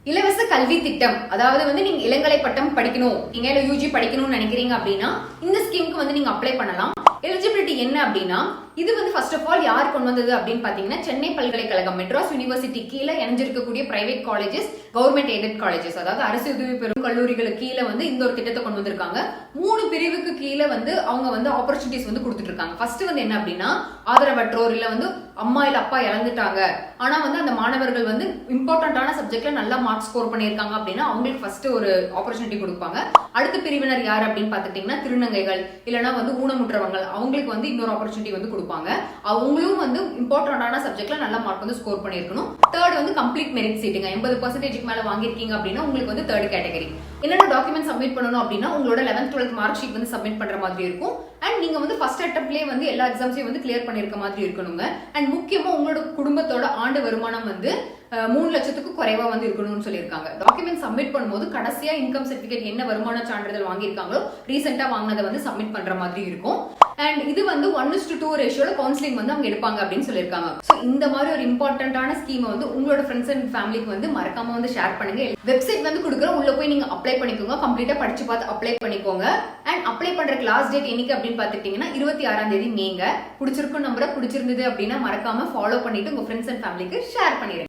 இலவச கல்வி திட்டம். அதாவது வந்து நீங்க இளங்கலை பட்டம் படிக்கணும், நீங்க இல்ல யூஜி படிக்கணும்னு நினைக்கிறீங்க அப்படின்னா இந்த ஸ்கீமுக்கு வந்து நீங்க அப்ளை பண்ணலாம். எலிஜிபிலிட்டி என்ன அப்படின்னா, இது வந்து ஃபர்ஸ்ட் ஆஃப் ஆல் யார் கொண்டு வந்தது அப்படின்னு பாத்தீங்கன்னா, சென்னை பல்கலைக்கழகம் மெட்ராஸ் யூனிவர்சிட்டி கீழே இணைஞ்சிருக்கக்கூடிய private colleges, government aided colleges, அதாவது அரசு உதவி பெறும் கல்லூரிகளுக்கு கீழே வந்து இந்த ஒரு திட்டத்தை கொண்டு வந்திருக்காங்க. 3 பிரிவுக்கு கீழே வந்து அவங்க வந்து ஆப்பர்ச்சுனிட்டிஸ் வந்து கொடுத்துட்டு இருக்காங்க. ஃபர்ஸ்ட் வந்து என்ன அப்படின்னா, ஆதரவற்றோர் இல்ல வந்து அம்மா இல்ல அப்பா இறந்துட்டாங்க, ஆனா வந்து அந்த மாணவர்கள் வந்து இம்பார்ட்டன்டான சப்ஜெக்ட்ல நல்லா மார்க் ஸ்கோர் பண்ணியிருக்காங்க அப்படின்னா அவங்களுக்கு ஃபர்ஸ்ட் ஒரு ஆப்பர்ச்சுனிட்டி கொடுப்பாங்க. அடுத்த பிரிவினர் யார் அப்படின்னு பாத்துட்டீங்கன்னா, திருநங்கைகள் இல்லைன்னா வந்து ஊனமுற்றவங்க, அவங்களுக்கு வந்து இன்னொரு ஆப்பர்ச்சுனிட்டி வந்து கொடுப்பாங்க. அவங்களும் வந்து இம்பார்ட்டன்டான சப்ஜெக்ட்ல நல்ல மார்க் வந்து ஸ்கோர் பண்ணிருக்கணும். தேர்ட் வந்து கம்ப்ளீட் மெரிட் சீட்டுங்க. 80% மேல வாங்கிருக்கீங்க அப்படின்னா உங்களுக்கு வந்து தேர்ட் கேட்டகரி. என்னென்ன டாக்குமெண்ட் சப்மிட் பண்ணணும் அப்படின்னா, உங்களோட 11th 12th மார்க் ஷீட் வந்து சப்மிட் பண்ற மாதிரி இருக்கும். அண்ட் நீங்க வந்து ஃபர்ஸ்ட் அட்டம்ப்ட்லயே வந்து எல்லா எக்ஸாம்ஸையும் வந்து கிளியர் பண்ணிருக்க மாதிரி இருக்கணுங்க. அண்ட் முக்கியமா உங்களோட குடும்பத்தோட ஆண்டு வருமானம் வந்து 3 லட்சத்துக்கு குறைவா வந்து இருக்கணும்னு சொல்லியிருக்காங்க. டாக்குமெண்ட் சப்மிட் பண்ணும்போது கடைசியா இன்கம் சர்டிபிகேட் என்ன வருமான சான்றிதழ் வாங்கியிருக்காங்களோ ரீசெண்டா வாங்கினதை வந்து சப்மிட் பண்ற மாதிரி இருக்கும். அண்ட் இது வந்து 1:2 ரேஷியோல கவுன்சிலிங் வந்து அவங்க எடுப்பாங்க அப்படின்னு சொல்லியிருக்காங்க. ஸோ இந்த மாதிரி ஒரு இம்பார்ட்டன்டான ஸ்கீமை வந்து உங்களோட ஃப்ரெண்ட்ஸ் அண்ட் ஃபேமிலிக்கு வந்து மறக்காம வந்து ஷேர் பண்ணுங்க. வெப்சைட் வந்து கொடுக்குற, உள்ள போய் நீங்க அப்ளை பண்ணிக்கோங்க. கம்ப்ளீட்டா படிச்சு பார்த்து அப்ளை பண்ணிக்கோங்க. அண்ட் அப்ளை பண்றதுக்கு லாஸ்ட் டேட் என்னைக்கு அப்படின்னு பாத்துட்டீங்கன்னா 26ஆம் தேதி மேங்க. பிடிச்சிருக்கும் நம்பரை பிடிச்சிருந்தது அப்படின்னா மறக்காம ஃபாலோ பண்ணிட்டு உங்க ஃப்ரெண்ட்ஸ் அண்ட் ஃபேமிலிக்கு ஷேர் பண்ணிடுங்க.